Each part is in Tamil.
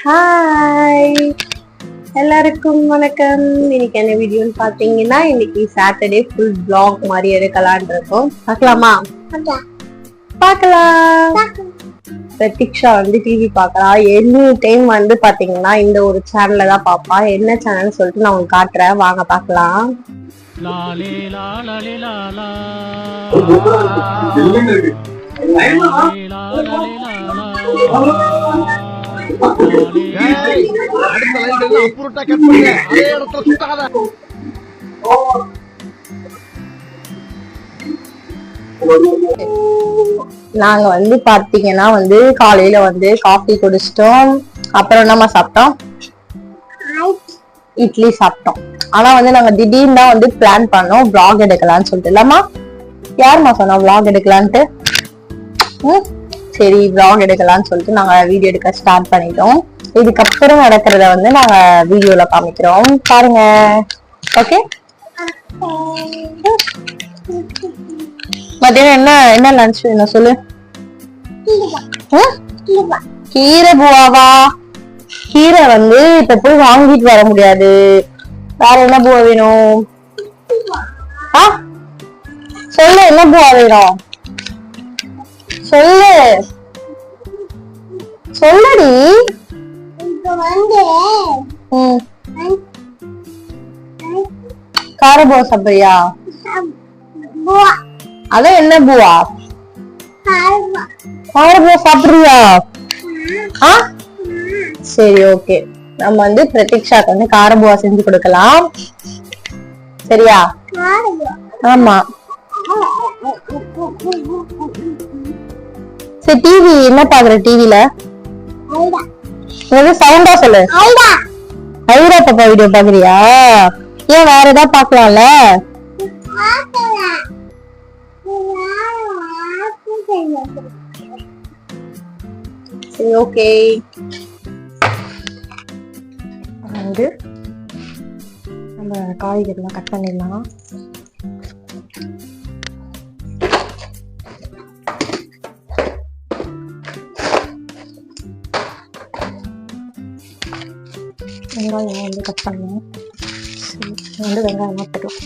ஹாய் எல்லாருக்கும் வணக்கம். இன்னைக்கு என்ன வீடியோன்னு பாத்தீங்கன்னா, இன்னைக்கு சாட்டர்டே ஃபுல் vlog மாதிரி எடுக்கலான் இருக்கோம். பார்க்கலாமா? பார்க்கலாம். பிரதீக்ஷா வந்து டிவி பார்க்கலாம். எனி டைம் வந்து பாத்தீங்கன்னா இந்த ஒரு சேனல்ல தான் பாப்பா. என்ன சேனல் சொல்லிட்டு நான் உங்களுக்கு காட்டுறேன், வாங்க பார்க்கலாம். நாங்க வந்து பாத்தீங்கன்னா வந்து காலையில வந்து காஃபி குடிச்சிட்டோம். அப்புறம் என்னமா சாப்பிட்டோம்? இட்லி சாப்பிட்டோம். ஆனா வந்து நாங்க திடீர்னு தான் வந்து பிளான் பண்ணோம் vlog எடுக்கலாம்னு சொல்லிட்டு. இல்லாமா யாருமா சொன்னா vlog எடுக்கலான்ட்டு? சரி vlog எடுக்கலாம்னு சொல்லிட்டு நாங்க வீடியோ எடுக்க ஸ்டார்ட் பண்ணிட்டோம். இதுக்கப்புறம் நடக்கிறத வந்து நாங்க வீடியோல காமிக்கிறோம், பாருங்க. ஓகே, மத்தியானம் என்ன என்ன லஞ்ச் வேணும் சொல்லு. கீரை பூவாவா? கீரை வந்து இப்ப போய் வாங்கிட்டு வர முடியாது. வேற என்ன பூவா வேணும்? சொல்லு, என்ன பூவா வேணும் சொல்லு, சொல்லடி. காரபூவா சாப்பிடுறியா? அதான் என்ன பூவா? காரபூவா சாப்பிடுறியா? சரி, ஓகே. நம்ம வந்து பிரதீக்ஷாக்கு வந்து காரபூவா செஞ்சு கொடுக்கலாம், சரியா? ஆமா. சரி, டிவி என்ன பாக்குற? டிவில சவுண்டா சொல்லு. ஐரா பாப்பா வீடியோ பாக்குறியா? ஏன் வேற ஏதாவது பாக்கலாம்ல? சரி, ஓகே. வந்து நம்ம காய்கறிலாம் கட் பண்ணிடலாம். வெங்காயம் வந்து கட் பண்ணுவோம். வந்து வெங்காயம் போட்டுடும்.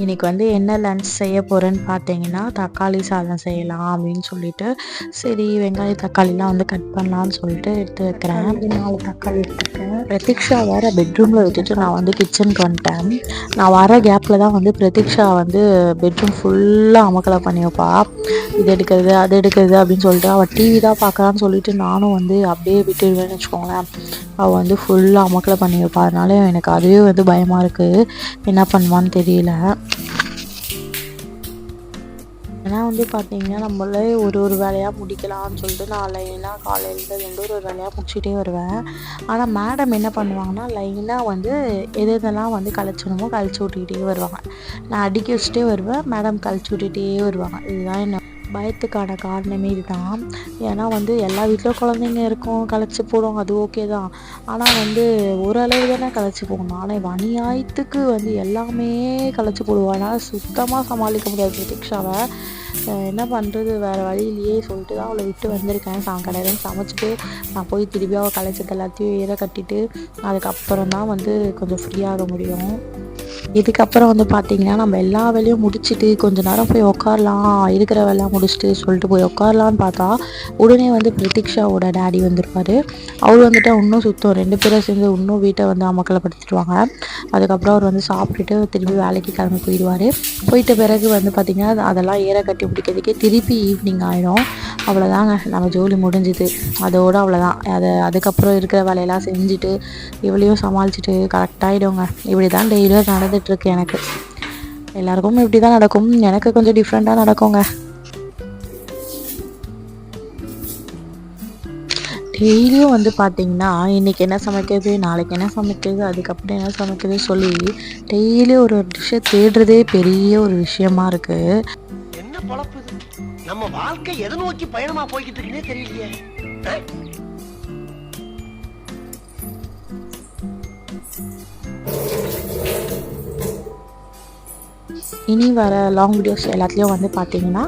இன்றைக்கி வந்து என்ன லன்ச் செய்ய போகிறேன்னு பார்த்தீங்கன்னா, தக்காளி சாதம் செய்யலாம் அப்படின்னு சொல்லிட்டு, சரி வெங்காயம் தக்காளிலாம் வந்து கட் பண்ணலான்னு சொல்லிட்டு எடுத்து வைக்கிறேன். 4 தக்காளி எடுத்துருக்கேன். பிரதீக்ஷா வேறு பெட்ரூமில் விட்டுட்டு நான் வந்து கிச்சனுக்கு வந்துட்டேன். நான் வர கேப்பில் தான் வந்து பிரதீக்ஷா வந்து பெட்ரூம் ஃபுல்லாக அமக்கலை பண்ணி வைப்பா. இது எடுக்கிறது அது எடுக்கிறது அப்படின்னு சொல்லிட்டு அவள் டிவி தான் பார்க்கலான்னு சொல்லிட்டு நானும் வந்து அப்படியே விட்டுடுவேன்னு வச்சுக்கோங்களேன். அவள் வந்து ஃபுல்லாக அமக்கலை பண்ணி வைப்பா. அதனால எனக்கு அதுவே வந்து பயமாக இருக்குது, என்ன பண்ணுவான்னு தெரியல. ஏன்னா வந்து பார்த்தீங்கன்னா நம்மளே ஒரு வேலையாக முடிக்கலாம்னு சொல்லிட்டு நான் லைனாக காலையிலேருந்து ஒரு வேலையாக முடிச்சுட்டே வருவேன். ஆனால் மேடம் என்ன பண்ணுவாங்கன்னா, லைனாக வந்து எதெல்லாம் வந்து கழிச்சணுமோ கழிச்சு விட்டுக்கிட்டே வருவாங்க. நான் அடிக்க வச்சுட்டே வருவேன், மேடம் கழிச்சு விட்டுகிட்டே வருவாங்க. இதுதான் என்ன பயத்துக்கான காரணமே இதுதான். ஏன்னா வந்து எல்லா வீட்லேயும் குழந்தைங்க இருக்கும், களைச்சி போடும், அது ஓகே தான். ஆனால் வந்து ஓரளவு தானே களைச்சி போகணும். ஆனால் இவன் அநியாயத்துக்கு வந்து எல்லாமே களைச்சி போடுவானா, சுத்தமாக சமாளிக்க முடியாது பிரதீக்ஷாவை. என்ன பண்ணுறது, வேறு வழியிலேயே சொல்லிட்டு தான் அவளை விட்டு வந்திருக்கேன். கடையிலேருந்து சமைச்சிட்டு நான் போய் திருப்பி அவள் களைச்சது எல்லாத்தையும் ஏற கட்டிட்டு அதுக்கப்புறம் தான் வந்து கொஞ்சம் ஃப்ரீயாக முடியும். இதுக்கப்புறம் வந்து பார்த்திங்கன்னா நம்ம எல்லா வேலையும் முடிச்சுட்டு கொஞ்சம் நேரம் போய் உட்காரலாம், இருக்கிற வேலை முடிச்சுட்டு சொல்லிட்டு போய் உட்காரலான்னு பார்த்தா உடனே வந்து பிரதீக்ஷாவோட டேடி வந்திருப்பார். அவர் வந்துட்டு இன்னும் சுத்தம் 2 பேரும் சேர்ந்து இன்னும் வீட்டை வந்து அமக்கலைப்படுத்திடுவாங்க. அதுக்கப்புறம் அவர் வந்து சாப்பிட்டுட்டு திருப்பி வேலைக்கு கிளம்பி போயிடுவார். போயிட்ட பிறகு வந்து பார்த்திங்கன்னா அதெல்லாம் ஏற கட்டி பிடிக்கிறதுக்கே திருப்பி ஈவினிங் ஆகிடும். அவ்வளோதாங்க, நம்ம ஜோலி முடிஞ்சுது. அதோடு அவ்வளோதான். அதுக்கப்புறம் இருக்கிற வேலையெல்லாம் செஞ்சுட்டு இவளையும் சமாளிச்சுட்டு கரெக்டாகிடுங்க. இப்படி தான் டெய்லியும் நடந்துகிட்ருக்கு எனக்கு. எல்லாருக்கும் இப்படி தான் நடக்கும், எனக்கு கொஞ்சம் டிஃப்ரெண்ட்டாக நடக்குங்க. டெய்லியும் வந்து பார்த்திங்கன்னா இன்றைக்கி என்ன சமைக்கிறது, நாளைக்கு என்ன சமைக்கிறது, அதுக்கப்புறம் என்ன சமைக்கிறது சொல்லி டெய்லியும் ஒரு டிஷ்ஷை தேடுறதே பெரிய ஒரு விஷயமா இருக்குது. என்ன பொழப்பு, நம்ம வாழ்க்கை எதை நோக்கி பயணமா போய்கிட்டு இருக்குன்னே தெரியலையே. இனி வர லாங் வீடியோஸ் எல்லாத்துலேயும் வந்து பார்த்திங்கன்னா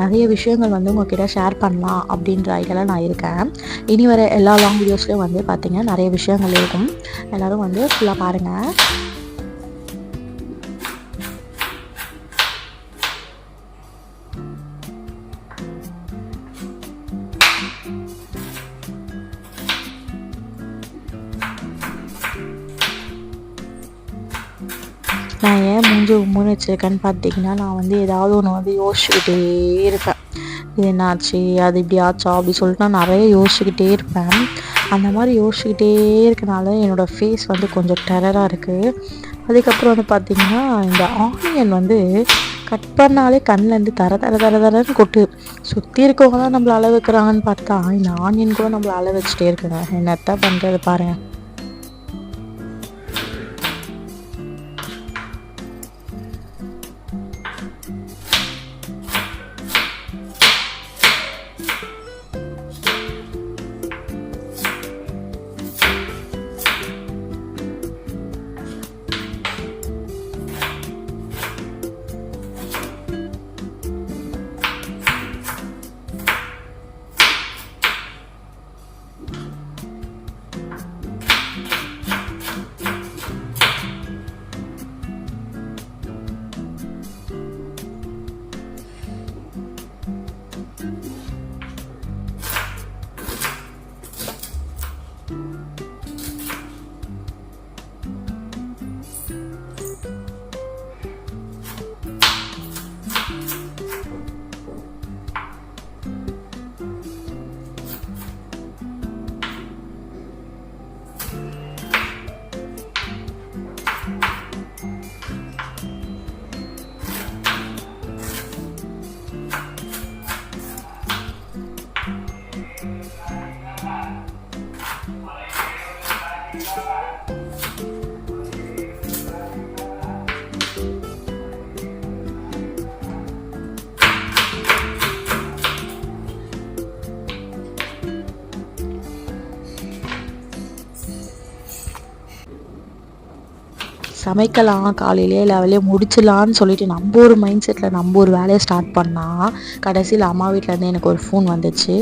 நிறைய விஷயங்கள் வந்து உங்ககிட்ட ஷேர் பண்ணலாம் அப்படின்ற ஐடியாவில் நான் இருக்கேன். இனி வர எல்லா லாங் வீடியோஸ்லேயும் வந்து பார்த்திங்கன்னா நிறைய விஷயங்கள் இருக்கும். எல்லோரும் வந்து ஃபுல்லாக பாருங்கள். நான் ஏன் மூஞ்சி உம்முன்னு வச்சுருக்கேன்னு பார்த்தீங்கன்னா, நான் வந்து ஏதாவது ஒன்று வந்து யோசிச்சுக்கிட்டே இருப்பேன். இது என்னாச்சு, அது இப்படி ஆச்சா அப்படி சொல்லிட்டு நான் நிறைய யோசிச்சுக்கிட்டே இருப்பேன். அந்த மாதிரி யோசிச்சுக்கிட்டே இருக்கனால என்னோடய ஃபேஸ் வந்து கொஞ்சம் டெரராக இருக்குது. அதுக்கப்புறம் வந்து பார்த்திங்கன்னா, இந்த ஆனியன் வந்து கட் பண்ணாலே கண்ணிலேருந்து தர தர தர தரன்னு கொட்டு. சுற்றி இருக்கவங்க தான் நம்மளை அள வைக்கிறாங்கன்னு பார்த்தா இந்த ஆனியன் கூட நம்மளை அள வச்சுட்டே இருக்குங்க. என்னத்தான் பண்ணுறது பாருங்கள். சமைக்கலாம் காலையிலே எல்லா வேலையும் முடிச்சிடலான்னு சொல்லிட்டு நம்ம ஒரு மைண்ட் செட்டில் நம்ம ஒரு வேலையை ஸ்டார்ட் பண்ணால் கடைசியில் அம்மா வீட்டிலேருந்து எனக்கு ஒரு ஃபோன் வந்துச்சு.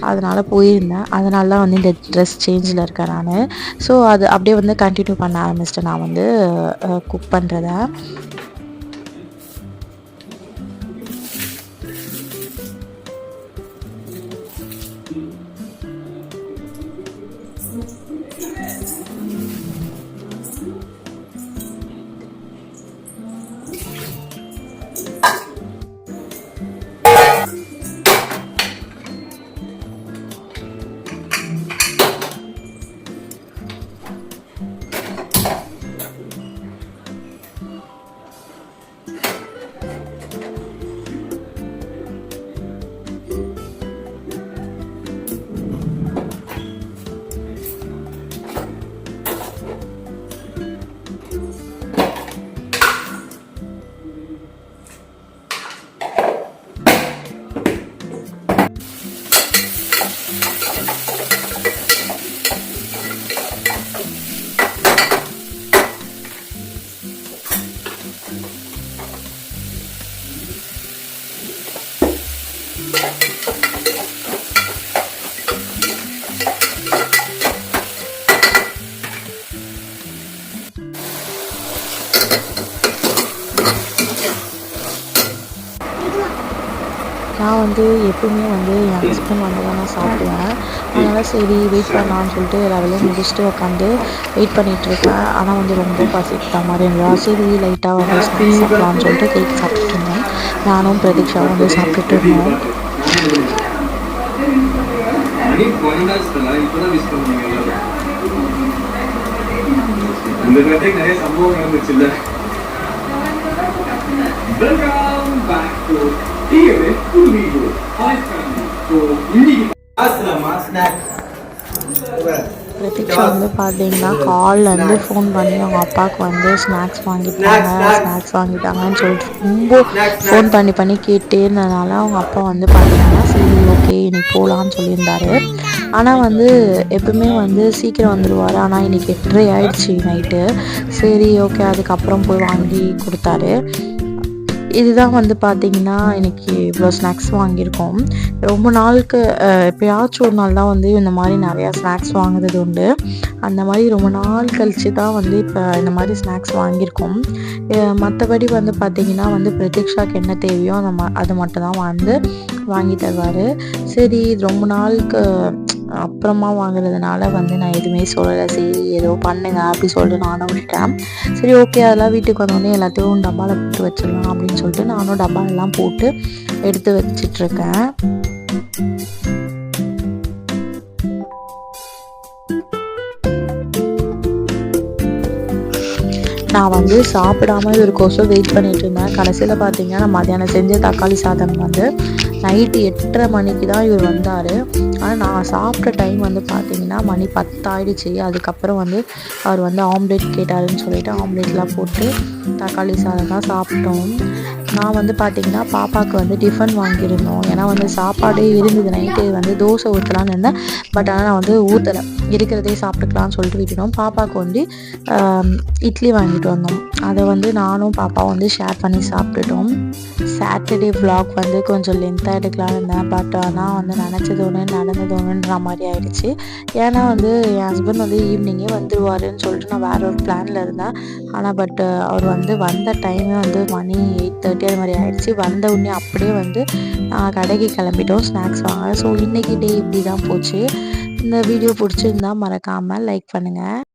அதனால் போயிருந்தேன். அதனால தான் வந்து இந்த ட்ரெஸ் சேஞ்சில் இருக்கேன் நான். ஸோ அது அப்படியே வந்து கண்டினியூ பண்ண ஆரம்பிச்சிட்டேன் நான் வந்து குக் பண்ணுறத. நான் வந்து எப்பவுமே வந்து என் ஹஸ்பண்ட் வந்து தான் நான் சாப்பிடுவேன். அதனால் சரி வெயிட் பண்ணலான்னு சொல்லிட்டு எல்லா வேலையும் முடிச்சுட்டு உட்காந்து வெயிட் பண்ணிகிட்ருக்கேன். ஆனால் வந்து ரொம்ப பசிக்கிற மாதிரி இருந்தா சரி லைட்டாக வந்து ஸ்நாக்ஸ் சாப்பிட்லான்னு சொல்லிட்டு கேக் சாப்பிட்டுட்டு இருந்தேன். நானும் பிரதீக்ஷாவும் வந்து சாப்பிட்டுட்டு இருந்தோம். நிறைய சம்பவம் நடந்துச்சுல்ல. Welcome back to Here Illegal. Hi family. So illegal. Pratiksha வந்து பார்த்தீங்கன்னா கால்லேருந்து ஃபோன் பண்ணி அவங்க அப்பாவுக்கு வந்து ஸ்நாக்ஸ் வாங்கிட்டாங்கன்னு சொல்லிட்டு ரொம்ப ஃபோன் பண்ணி கேட்டே இருந்ததுனால அவங்க அப்பா வந்து பார்த்தீங்கன்னா சரி ஓகே இன்னைக்கு போகலான்னு சொல்லியிருந்தாரு. ஆனால் வந்து எப்பவுமே வந்து சீக்கிரம் வந்துடுவார். ஆனால் இன்றைக்கி 8:30 ஆயிடுச்சு நைட்டு. சரி ஓகே அதுக்கப்புறம் போய் வாங்கி கொடுத்தாரு. இதுதான் வந்து பார்த்திங்கன்னா இன்றைக்கி இவ்வளோ ஸ்நாக்ஸ் வாங்கியிருக்கோம். ரொம்ப நாளுக்கு எப்போயாச்சும் ஒரு நாள் தான் வந்து இந்த மாதிரி நிறையா ஸ்நாக்ஸ் வாங்குறது உண்டு. அந்த மாதிரி ரொம்ப நாள் கழித்து தான் வந்து இப்போ இந்த மாதிரி ஸ்நாக்ஸ் வாங்கியிருக்கோம். மற்றபடி வந்து பார்த்திங்கன்னா வந்து பிரதீக்ஷாவுக்கு என்ன தேவையோ அது மட்டும் தான் வந்து வாங்கி தருவார். சரி இது ரொம்ப நாளுக்கு அப்புறமா வாங்குறதுனால வந்து நான் எதுவுமே சொல்லலை. சரி ஏதோ பண்ணுங்க அப்படி சொல்லிட்டு நானும் விட்டேன். சரி ஓகே அதெல்லாம் வீட்டுக்கு வந்தோடனே எல்லாத்தையும் டப்பாவில் போட்டு வச்சிடலாம் அப்படின்னு சொல்லிட்டு நானும் டப்பாலெல்லாம் போட்டு எடுத்து வச்சிட்ருக்கேன். நான் வந்து சாப்பிடாம இவருக்கோசம் வெயிட் பண்ணிட்டு இருந்தேன். கடைசியில் பார்த்தீங்கன்னா மத்தியானம் செஞ்ச தக்காளி சாதம் வந்து நைட்டு 8:30 மணிக்கு தான் இவர் வந்தார். ஆனால் நான் சாப்பிட்ட டைம் வந்து பார்த்தீங்கன்னா மணி 10 ஆயிடுச்சு. அதுக்கப்புறம் வந்து அவர் வந்து ஆம்லேட் கேட்டாருன்னு சொல்லிட்டு ஆம்லேட்லாம் போட்டு தக்காளி சாதம் தான் சாப்பிட்டோம். நான் வந்து பார்த்திங்கன்னா பாப்பாவுக்கு வந்து டிஃபன் வாங்கியிருந்தோம். ஏன்னா வந்து சாப்பாடே இருந்தது. நைட்டு வந்து தோசை ஊற்றலான்னு இருந்தேன். பட் ஆனால் நான் வந்து ஊற்றலை, இருக்கிறதே சாப்பிட்டுக்கலான்னு சொல்லிட்டு விட்டுட்டோம். பாப்பாவுக்கு வந்து இட்லி வாங்கிட்டு வந்தோம். அதை வந்து நானும் பாப்பாவும் வந்து ஷேர் பண்ணி சாப்பிட்டுட்டோம். சாட்டர்டே vlog வந்து கொஞ்சம் லென்த்தாக எடுக்கலான்னு இருந்தேன். பட் ஆனால் வந்து நினச்சது ஒன்று நடந்தது ஒன்றுன்ற மாதிரி ஆயிடுச்சு. ஏன்னா வந்து என் ஹஸ்பண்ட் வந்து ஈவினிங்கே வந்துடுவாருன்னு சொல்லிட்டு நான் வேற ஒரு பிளானில் இருந்தேன். ஆனால் பட் அவர் வந்து வந்த டைமே வந்து மணி 8:30 அது மாதிரி ஆயிடுச்சு. வந்த உடனே அப்படியே வந்து கடைக்கு கிளம்பிட்டோம் ஸ்நாக்ஸ் வாங்க. ஸோ இன்றைக்கி டே இப்படி தான் போச்சு. இந்த வீடியோ பிடிச்சிருந்தா மறக்காமல் லைக் பண்ணுங்கள்.